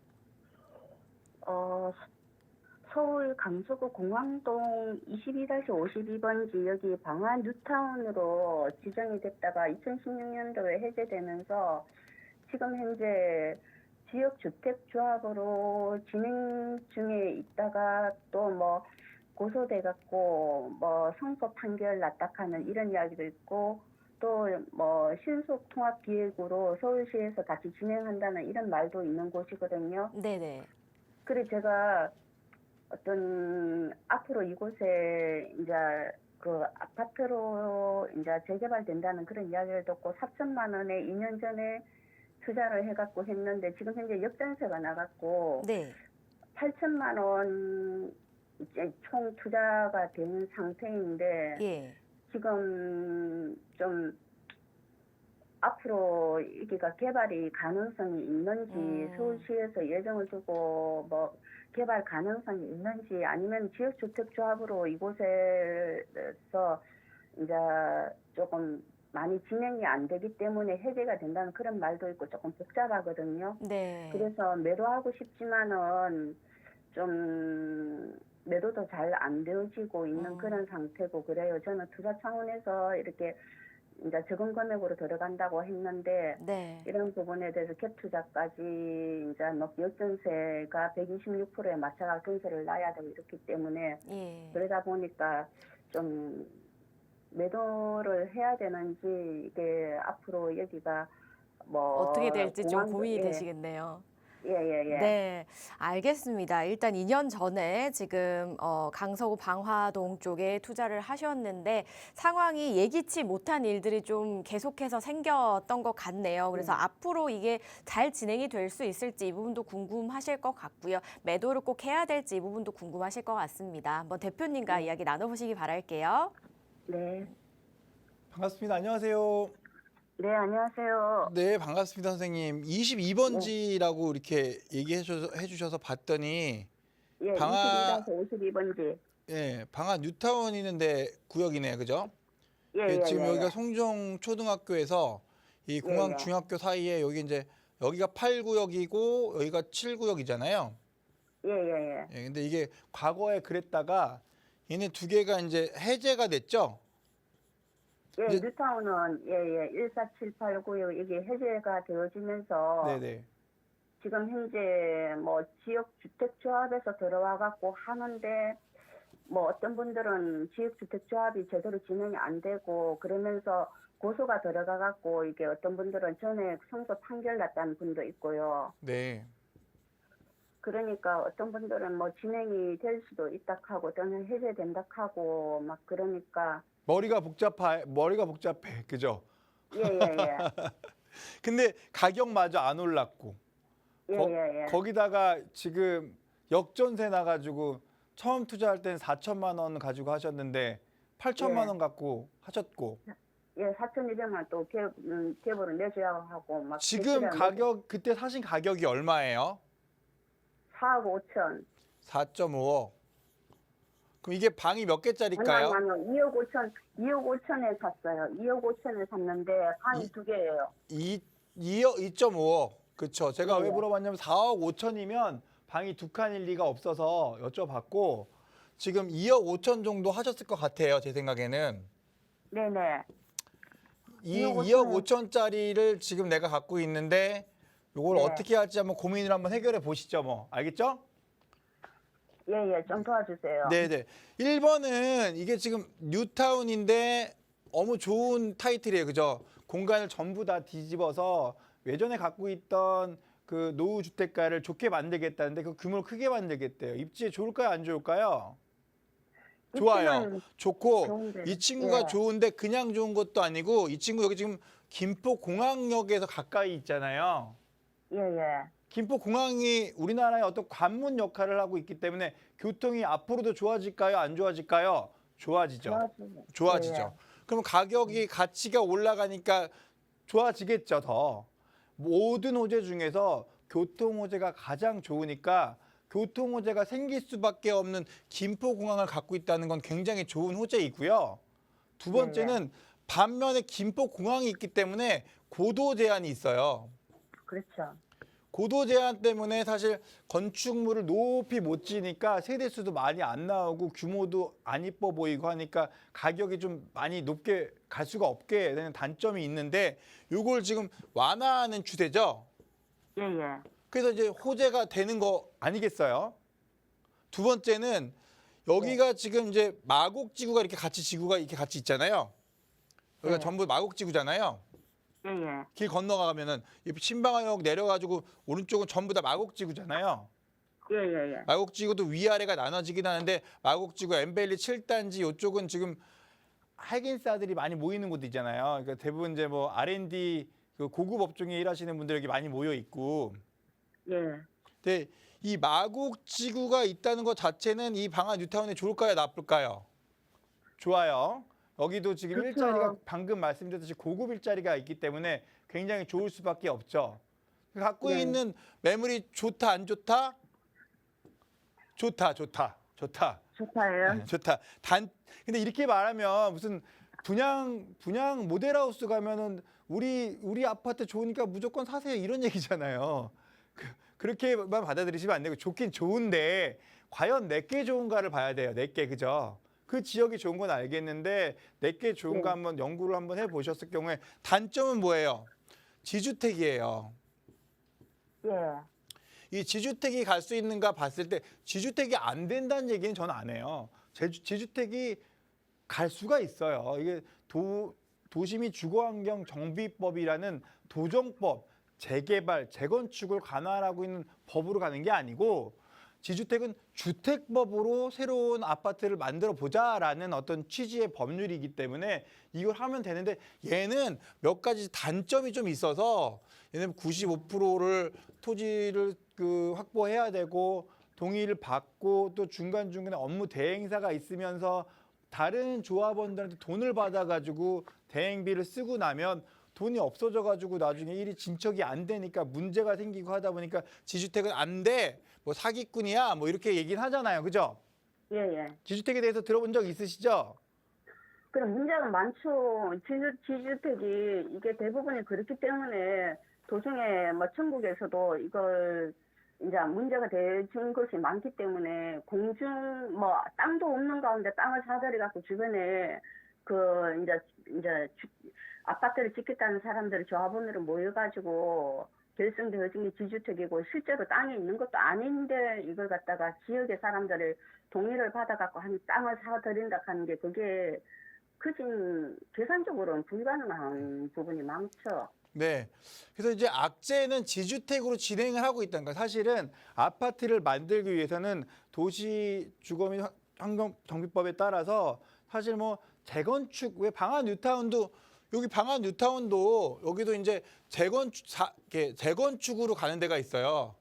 서울 강서구 공항동 22-52번지 여기 방화 뉴타운으로 지정이 됐다가 2016년도에 해제되면서 지금 현재 지역주택조합으로 진행 중에 있다가 또 뭐 고소돼 갖고 뭐 성소 판결 났다카는 이런 이야기도 있고 또 뭐 신속 통합 기획으로 서울시에서 다시 진행한다는 이런 말도 있는 곳이거든요. 네네. 그래 제가 어떤 앞으로 이곳에 이제 그 아파트로 이제 재개발된다는 그런 이야기를 듣고 4천만 원에 2년 전에 투자를 해갖고 했는데 지금 현재 역전세가 나갔고 네. 8천만 원 이제 총 투자가 된 상태인데 예. 지금 좀 앞으로 여기가 개발이 가능성이 있는지 서울시에서 예정을 두고 뭐 개발 가능성이 있는지 아니면 지역주택조합으로 이곳에서 이제 조금 많이 진행이 안 되기 때문에 해제가 된다는 그런 말도 있고 조금 복잡하거든요. 네. 그래서 매도하고 싶지만은 좀 매도도 잘 안 되어지고 있는 그런 상태고 그래요. 저는 투자 차원에서 이렇게 이제 적은 금액으로 들어간다고 했는데 네. 이런 부분에 대해서 갭 투자까지 이제 역전세가 126%에 맞춰가 근세를 놔야 되고 이렇기 때문에 예. 그러다 보니까 좀 매도를 해야 되는지 이게 앞으로 여기가 뭐 어떻게 될지 좀 공항도- 고민이 예, 되시겠네요. 예. 네, 알겠습니다. 일단 2년 전에 지금 강서구 방화동 쪽에 투자를 하셨는데 상황이 예기치 못한 일들이 좀 계속해서 생겼던 것 같네요. 그래서 앞으로 이게 잘 진행이 될 수 있을지 이 부분도 궁금하실 것 같고요. 매도를 꼭 해야 될지 이 부분도 궁금하실 것 같습니다. 한번 대표님과 이야기 나눠보시기 바랄게요. 네. 반갑습니다. 안녕하세요. 네, 안녕하세요. 네, 반갑습니다, 선생님. 22번지라고 이렇게 얘기해 주셔서 봤더니 예, 방화- 22-52번지. 예, 방화 뉴타운 있는데 구역이네요. 그죠? 예, 지금 예, 여기가 예. 송정 초등학교에서 이 공항 예. 중학교 사이에 여기 이제 여기가 8구역이고 여기가 7구역이잖아요. 예. 예, 근데 이게 과거에 그랬다가 얘네 두 개가 이제 해제가 됐죠. 예, 이제- 뉴타운은 14789역 이게 해제가 되어지면서 네네. 지금 현재 뭐 지역 주택 조합에서 들어와 갖고 하는데 뭐 어떤 분들은 지역 주택 조합이 제대로 진행이 안 되고 그러면서 고소가 들어가 갖고 이게 어떤 분들은 전에 성소 판결 났다는 분도 있고요. 네. 그러니까 어떤 분들은 뭐 진행이 될 수도 있다 하고 또는 해제된다 하고 막 그러니까 머리가 복잡해. 그죠? 예예예 근데 가격마저 안 올랐고 예예예 거기다가 지금 역전세 나가지고 처음 투자할 때는 4천만 원 가지고 하셨는데 8천만 예. 원 갖고 하셨고 예 4,200만 또 개보를 내줘야 하고 막 지금 가격 그때 사신 가격이 얼마예요? 4억 5천 4.5억. 그럼 이게 방이 몇 개짜리일까요? 아니요 2억 5천에 샀어요. 2억 5천에 샀는데 방이 두 개예요. 2억 2.5억. 그렇죠. 제가 왜 네. 물어봤냐면 4억 5천이면 방이 두 칸일 리가 없어서 여쭤봤고 지금 2억 5천 정도 하셨을 것 같아요. 제 생각에는. 네네. 이 2억 2억 5천짜리를 지금 내가 갖고 있는데 이걸 네. 어떻게 할지 한번 고민을 한번 해결해 보시죠. 뭐. 알겠죠? 예예 좀 도와주세요. 네네. 1번은 이게 지금 뉴타운인데 너무 좋은 타이틀이에요. 그죠? 공간을 전부 다 뒤집어서 예전에 갖고 있던 그 노후 주택가를 좋게 만들겠다는데 그 규모를 크게 만들겠대요. 입지에 좋을까요? 안 좋을까요? 좋아요. 입지는 좋고 좋은데. 이 친구가 예. 좋은데 그냥 좋은 것도 아니고 이 친구 여기 지금 김포공항역에서 가까이 있잖아요. 예예. 김포공항이 우리나라의 어떤 관문 역할을 하고 있기 때문에 교통이 앞으로도 좋아질까요? 안 좋아질까요? 좋아지죠. 좋아지죠. 예. 그럼 가격이 가치가 올라가니까 좋아지겠죠, 더. 모든 호재 중에서 교통 호재가 가장 좋으니까 교통 호재가 생길 수밖에 없는 김포공항을 갖고 있다는 건 굉장히 좋은 호재이고요. 두 번째는 반면에 김포공항이 있기 때문에 고도 제한이 있어요. 그렇죠. 고도 제한 때문에 사실 건축물을 높이 못 지니까 세대수도 많이 안 나오고 규모도 안 이뻐 보이고 하니까 가격이 좀 많이 높게 갈 수가 없게 되는 단점이 있는데 요걸 지금 완화하는 추세죠. 예예. 그래서 이제 호재가 되는 거 아니겠어요? 두 번째는 여기가 지금 이제 마곡지구가 이렇게 같이 있잖아요. 여기가 네. 전부 마곡지구잖아요. 예예. 길 건너가면은 이 신방화역 내려가지고 오른쪽은 전부 다 마곡지구잖아요. 예예예. 마곡지구도 위아래가 나눠지긴 하는데 마곡지구 엠벨리 7단지 이쪽은 지금 핵인싸들이 많이 모이는 곳이잖아요. 그러니까 대부분 이제 뭐 R&D 그 고급 업종에 일하시는 분들 여기 많이 모여 있고. 예. 근데 이 마곡지구가 있다는 것 자체는 이 방안 뉴타운에 좋을까요, 나쁠까요? 좋아요. 여기도 지금 그렇죠. 일자리가 방금 말씀드렸듯이 고급 일자리가 있기 때문에 굉장히 좋을 수밖에 없죠. 갖고 네. 있는 매물이 좋다 안 좋다? 좋다. 좋다예요. 좋다. 근데 이렇게 말하면 무슨 분양 모델하우스 가면은 우리 아파트 좋으니까 무조건 사세요 이런 얘기잖아요. 그렇게만 받아들이시면 안 되고 좋긴 좋은데 과연 내게 좋은가를 봐야 돼요. 내게 그죠? 그 지역이 좋은 건 알겠는데 내게 좋은가 네. 한번 연구를 한번 해보셨을 경우에 단점은 뭐예요? 지주택이에요. 예. 이 지주택이 갈 수 있는가 봤을 때 지주택이 안 된다는 얘기는 저는 안 해요. 지주택이 갈 수가 있어요. 이게 도시및 주거환경 정비법이라는 도정법, 재개발, 재건축을 관할하고 있는 법으로 가는 게 아니고 지주택은 주택법으로 새로운 아파트를 만들어 보자라는 어떤 취지의 법률이기 때문에 이걸 하면 되는데 얘는 몇 가지 단점이 좀 있어서 얘는 95%를 토지를 확보해야 되고 동의를 받고 또 중간중간에 업무 대행사가 있으면서 다른 조합원들한테 돈을 받아가지고 대행비를 쓰고 나면 돈이 없어져가지고 나중에 일이 진척이 안 되니까 문제가 생기고 하다 보니까 지주택은 안 돼. 뭐 사기꾼이야. 뭐 이렇게 얘기는 하잖아요. 그죠? 예예. 지주택에 대해서 들어본 적 있으시죠? 그럼 문제가 많죠. 지주택이 이게 대부분이 그렇기 때문에 도중에 뭐 전국에서도 이걸 이제 문제가 되는 것이 많기 때문에 공중 뭐 땅도 없는 가운데 땅을 사들여 갖고 주변에 그 이제 아파트를 짓겠다는 사람들이 조합원으로 모여가지고 결성되어진 게 지주택이고 실제로 땅이 있는 것도 아닌데 이걸 갖다가 지역의 사람들의 동의를 받아갖고 한 땅을 사들인다 하는 게 그게 계산적으로는 불가능한 부분이 많죠. 네. 그래서 이제 악재는 지주택으로 진행을 하고 있다는 거예요. 사실은 아파트를 만들기 위해서는 도시주거 및 환경정비법에 따라서 사실 뭐 재건축, 왜 방안 뉴타운도 여기 방안 뉴타운도 여기도 이제 재건축으로 가는 데가 있어요.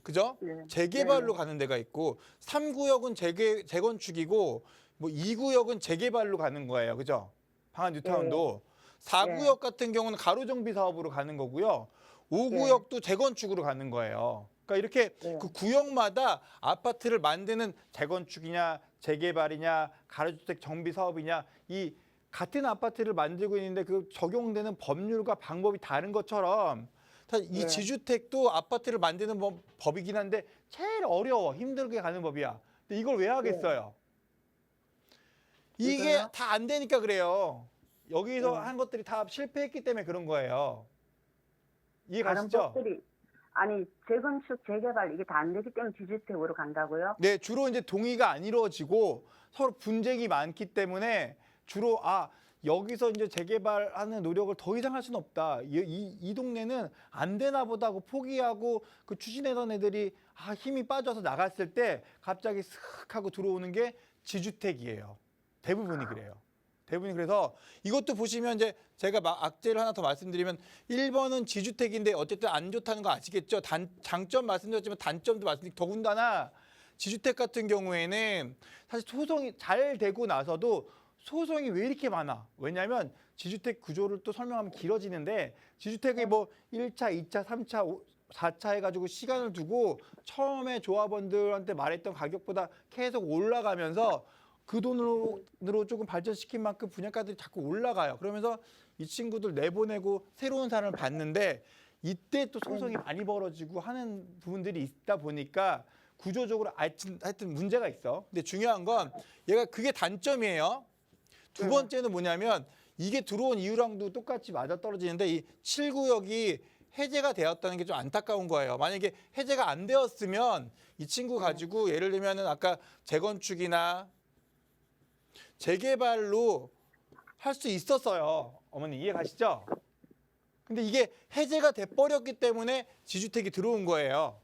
그죠? 네. 재개발로 네. 가는 데가 있고 3구역은 재건축이고 뭐 2구역은 재개발로 가는 거예요. 그죠? 방안 뉴타운도. 4구역 같은 경우는 가로정비 사업으로 가는 거고요. 5구역도 재건축으로 가는 거예요. 그러니까 이렇게 네. 그 구역마다 아파트를 만드는 재건축이냐, 재개발이냐, 가로주택 정비 사업이냐, 이 같은 아파트를 만들고 있는데 그 적용되는 법률과 방법이 다른 것처럼 사실 이 네. 지주택도 아파트를 만드는 법이긴 한데 제일 어려워, 힘들게 가는 법이야. 근데 이걸 왜 하겠어요? 이게 이거요? 다 안 되니까 그래요. 여기서 네. 한 것들이 다 실패했기 때문에 그런 거예요. 이해 다른 가시죠? 법들이 아니 재건축 재개발 이게 다 안 되기 때문에 지주택으로 간다고요? 네, 주로 이제 동의가 안 이루어지고 서로 분쟁이 많기 때문에 주로 여기서 이제 재개발하는 노력을 더 이상 할 수는 없다. 이 동네는 안 되나 보다 하고 포기하고 그 추진하던 애들이 힘이 빠져서 나갔을 때 갑자기 슥 하고 들어오는 게 지주택이에요. 대부분이 그래요. 대부분이 그래서 이것도 보시면 이제 제가 악재를 하나 더 말씀드리면 1번은 지주택인데 어쨌든 안 좋다는 거 아시겠죠? 장점 말씀드렸지만 단점도 말씀드리고 더군다나 지주택 같은 경우에는 사실 소송이 잘 되고 나서도 소송이 왜 이렇게 많아? 왜냐하면 지주택 구조를 또 설명하면 길어지는데 지주택이 뭐 1차, 2차, 3차, 4차 해가지고 시간을 두고 처음에 조합원들한테 말했던 가격보다 계속 올라가면서 그 돈으로 조금 발전시킨 만큼 분양가들이 자꾸 올라가요. 그러면서 이 친구들 내보내고 새로운 사람을 받는데 이때 또 소송이 많이 벌어지고 하는 부분들이 있다 보니까 구조적으로 하여튼 문제가 있어. 근데 중요한 건 얘가 그게 단점이에요. 두 번째는 뭐냐면 이게 들어온 이유랑도 똑같이 맞아떨어지는데 이 7구역이 해제가 되었다는 게 좀 안타까운 거예요. 만약에 해제가 안 되었으면 이 친구 가지고 예를 들면은 아까 재건축이나 재개발로 할 수 있었어요. 어머니 이해 가시죠? 근데 이게 해제가 돼버렸기 때문에 지주택이 들어온 거예요.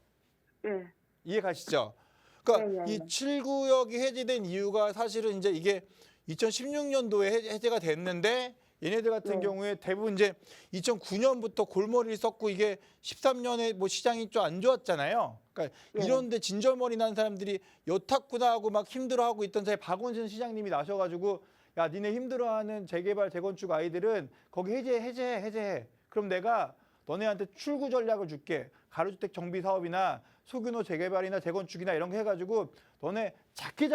예. 이해 가시죠? 그러니까 네. 이 7구역이 해제된 이유가 사실은 이제 이게 2016년도에 해제가 됐는데 얘네들 같은 경우에 대부분 이제 2009년부터 골머리를 썼고 이게 13년에 뭐 시장이 좀 안 좋았잖아요. 그러니까 이런데 진절머리 난 사람들이 여탔구나 하고 막 힘들어하고 있던 사이에 박원순 시장님이 나셔가지고 야 니네 힘들어하는 재개발 재건축 아이들은 거기 해제해. 그럼 내가 너네한테 출구 전략을 줄게. 가로주택 정비 사업이나 소규모 재개발이나 재건축이나 이런 거 해가지고 너네 작게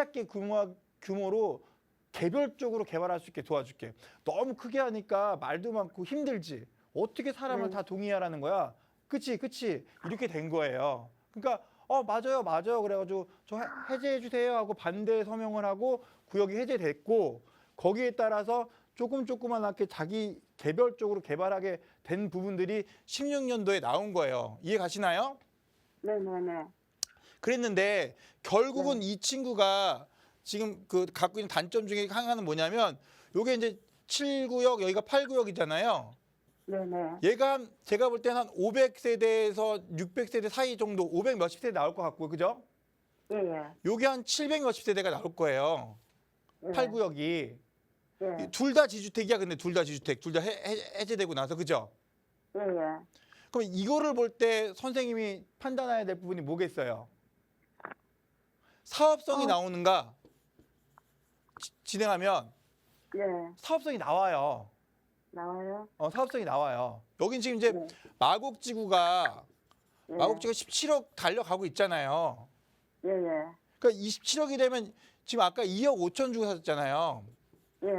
규모로 개별적으로 개발할 수 있게 도와줄게. 너무 크게 하니까 말도 많고 힘들지. 어떻게 사람을 다 동의하라는 거야. 그치. 이렇게 된 거예요. 그러니까 맞아요. 그래가지고 저 해제해 주세요 하고 반대 서명을 하고 구역이 해제됐고 거기에 따라서 조그만하게 자기 개별적으로 개발하게 된 부분들이 16년도에 나온 거예요. 이해 가시나요? 네네네. 그랬는데 결국은 이 친구가 지금 그 갖고 있는 단점 중에 하나는 뭐냐면 요게 이제 7구역 여기가 8구역이잖아요. 네네. 얘가 제가 볼 때는 한 500세대에서 600세대 사이 정도 500 몇십 세대 나올 것 같고요. 그죠? 예예. 요게 한 700 몇십 세대가 나올 거예요. 예. 8구역이. 예. 둘 다 지주택이야. 근데 둘 다 지주택. 둘 다 해제되고 나서. 그죠? 예예. 그럼 이거를 볼 때 선생님이 판단해야 될 부분이 뭐겠어요? 사업성이 나오는가? 진행하면 예. 사업성이 나와요. 나와요? 사업성이 나와요. 여긴 지금 이제 네. 마곡지구가 예. 17억 달려가고 있잖아요. 예예. 그러니까 27억이 되면 지금 아까 2억 5천 주고 사셨잖아요. 예.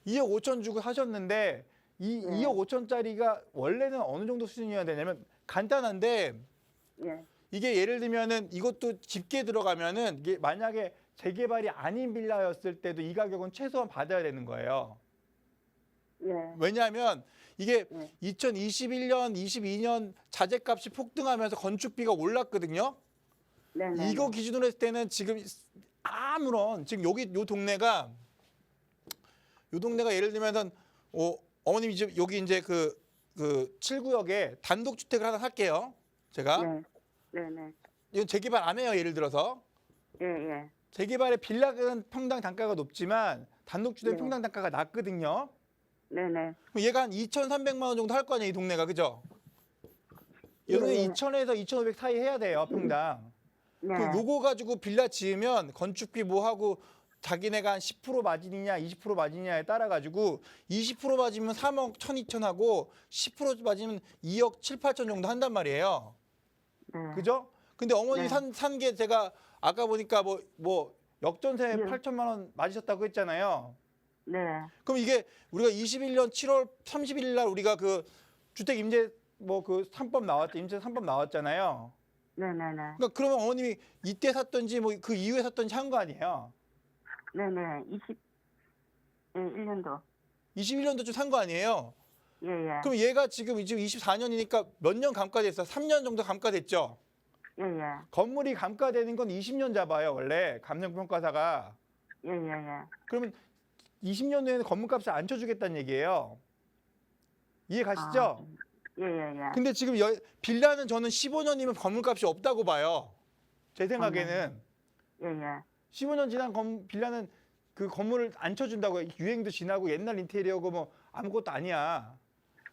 2억 5천 주고 하셨는데 이 2억 5천짜리가 원래는 어느 정도 수준이어야 되냐면 간단한데 예. 이게 예를 들면은 이것도 깊게 들어가면은 이게 만약에 재개발이 아닌 빌라였을 때도 이 가격은 최소한 받아야 되는 거예요. 예. 왜냐하면 이게 네. 2021년, 22년 자재값이 폭등하면서 건축비가 올랐거든요. 네네. 이거 기준으로 했을 때는 지금 아무런 지금 요 동네가 예를 들면은 어머님이 지금 여기 이제 그 그 7구역에 단독주택을 하나 살게요. 제가 네. 네네. 이건 재개발 안 해요. 예를 들어서 예. 재개발의 빌라는 평당 단가가 높지만 단독주택 네. 평당 단가가 낮거든요. 네네. 그럼 얘가 한 2,300만 원 정도 할 거 아니에요, 이 동네가. 그죠? 여기는 네. 2,000에서 2,500 사이 해야 돼요, 평당. 네. 그 요거 가지고 빌라 지으면 건축비 뭐 하고 자기네가 한 10% 마진이냐 20% 마진이냐에 따라 가지고 20% 맞으면 3억 1,200 하고 10% 맞으면 2억 7, 8천 정도 한단 말이에요. 네. 그죠? 근데 어머니 네. 산 게 제가 아까 보니까 뭐 역전세 네. 8천만 원 맞으셨다고 했잖아요. 네. 그럼 이게 우리가 21년 7월 30일 날 우리가 그 주택 임대 뭐 그 3법 나왔죠. 임대 3법 나왔잖아요. 네네네. 그러니까 그러면 어머님이 이때 샀던지 뭐 그 이후에 샀던지 한 거 아니에요. 네네. 21년도. 21년도쯤 산 거 아니에요. 예예. 그럼 얘가 지금 24년이니까 몇 년 감가됐어? 3년 정도 감가됐죠. 예예. 건물이 감가되는 건 20년 잡아요, 원래 감정평가사가. 예예예. 그러면 20년 후에는 건물값을 안 쳐주겠다는 얘기예요. 이해 가시죠? 예예예. 근데 지금 빌라는 저는 15년이면 건물값이 없다고 봐요. 제 생각에는. 예예. 15년 지난 빌라는 그 건물을 안 쳐준다고. 유행도 지나고 옛날 인테리어고 뭐 아무것도 아니야.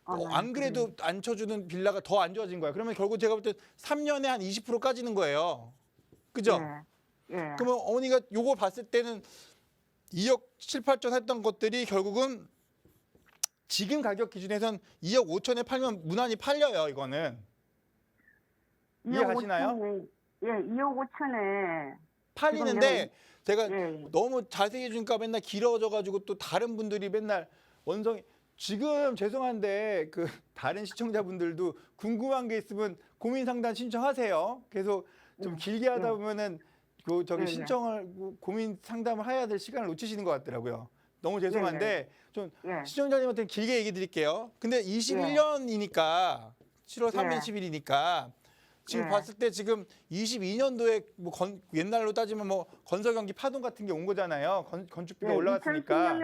안 그래도 안 쳐주는 빌라가 더 안 좋아진 거야. 그러면 결국 제가 볼 때 3년에 한 20% 까지는 거예요. 그죠? 예. 예. 그러면 어머니가 요거 봤을 때는 2억 7, 8천 했던 것들이 결국은 지금 가격 기준에선 2억 5천에 팔면 무난히 팔려요, 이거는. 이해 가시나요? 예, 2억 5천에. 팔리는데 제가 예. 너무 자세히 해주니까 맨날 길어져가지고 또 다른 분들이 맨날 원성이 지금 죄송한데 그 다른 시청자분들도 궁금한 게 있으면 고민 상담 신청하세요. 계속 좀 길게 하다 보면은 그 저기 신청을 고민 상담을 해야 될 시간을 놓치시는 것 같더라고요. 너무 죄송한데 좀 예. 시청자님한테 길게 얘기 드릴게요. 근데 21년이니까 7월 3일 10일이니까 지금 예. 봤을 때 지금 22년도에 뭐 옛날로 따지면 뭐 건설 경기 파동 같은 게 온 거잖아요. 건축비가 올라갔으니까.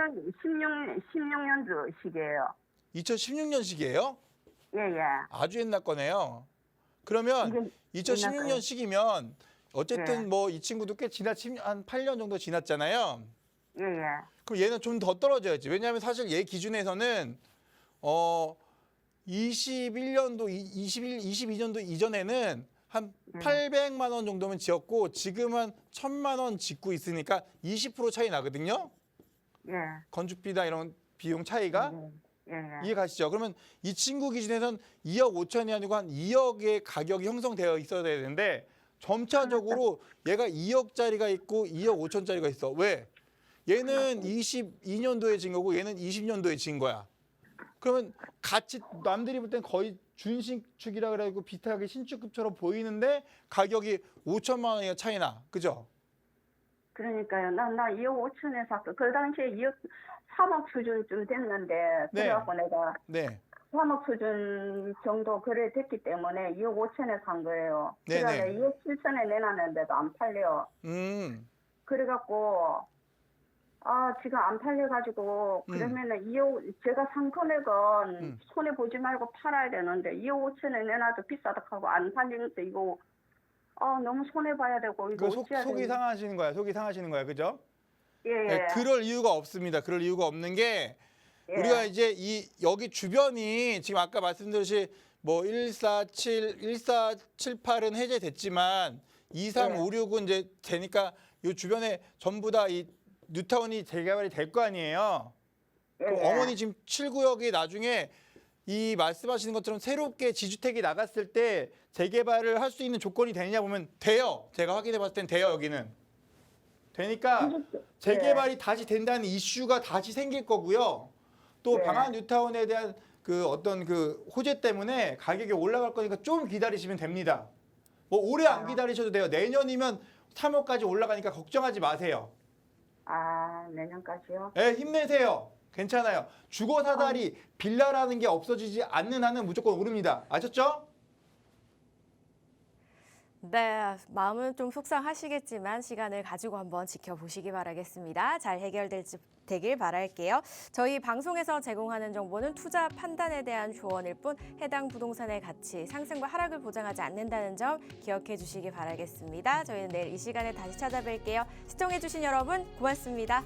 16년도식이에요. 2016년식이에요? 예예. 아주 옛날 거네요. 그러면 이게 2016년식이면 어쨌든 예. 뭐 이 친구도 꽤 한 8년 정도 지났잖아요. 예예. 그럼 얘는 좀 더 떨어져야지. 왜냐하면 사실 얘 기준에서는 21년도, 22년도 이전에는 한 800만 원 정도면 지었고 지금은 1,000만 원 짓고 있으니까 20% 차이 나거든요. 예. 건축비나 이런 비용 차이가. 예예. 이해 가시죠? 그러면 이 친구 기준에선 2억 5천이 아니고 한 2억의 가격이 형성되어 있어야 되는데 점차적으로 얘가 2억짜리가 있고 2억 5천짜리가 있어. 왜? 얘는 22년도에 진 거고 얘는 20년도에 진 거야. 그러면 같이 남들이 볼 땐 거의 준신축이라 그래가지고 비슷하게 신축급처럼 보이는데 가격이 5천만 원이 차이나. 그죠? 그러니까요. 나 2억 5천에 샀어. 그 당시에 3억 수준쯤 됐는데 네. 그래갖고 내가 네. 3억 수준 정도 거래됐기 때문에 2억 5천에 산 거예요. 네네. 그다음에 2억 7천에 내놨는데도 안 팔려. 그래갖고 지금 안 팔려가지고 그러면은 2억 제가 산 금액은 손해 보지 말고 팔아야 되는데 2억 5천에 내놔도 비싸다 하고 안 팔리면서 이거 너무 손해 봐야 되고 이거 어찌해야 속이 되는지. 상하시는 거야. 속이 상하시는 거야. 그죠? 예. 네, 그럴 이유가 없습니다. 그럴 이유가 없는 게 예. 우리가 이제 여기 주변이 지금 아까 말씀드렸듯이 뭐 1478은 해제됐지만 2356은 이제 되니까 이 주변에 전부 다 이 뉴타운이 재개발이 될 거 아니에요. 예. 그럼 어머니 지금 7구역이 나중에 이 말씀하시는 것처럼 새롭게 지주택이 나갔을 때 재개발을 할 수 있는 조건이 되느냐 보면 돼요. 제가 확인해 봤을 땐 돼요, 여기는. 되니까 재개발이 다시 된다는 이슈가 다시 생길 거고요. 또 네. 방한 뉴타운에 대한 그 어떤 그 호재 때문에 가격이 올라갈 거니까 좀 기다리시면 됩니다. 뭐 오래 안 기다리셔도 돼요. 내년이면 3월까지 올라가니까 걱정하지 마세요. 내년까지요? 네, 힘내세요. 괜찮아요. 주거 사다리 빌라라는 게 없어지지 않는 한은 무조건 오릅니다. 아셨죠? 네, 마음은 좀 속상하시겠지만 시간을 가지고 한번 지켜보시기 바라겠습니다. 잘 되길 바랄게요. 저희 방송에서 제공하는 정보는 투자 판단에 대한 조언일 뿐 해당 부동산의 가치, 상승과 하락을 보장하지 않는다는 점 기억해 주시기 바라겠습니다. 저희는 내일 이 시간에 다시 찾아뵐게요. 시청해 주신 여러분 고맙습니다.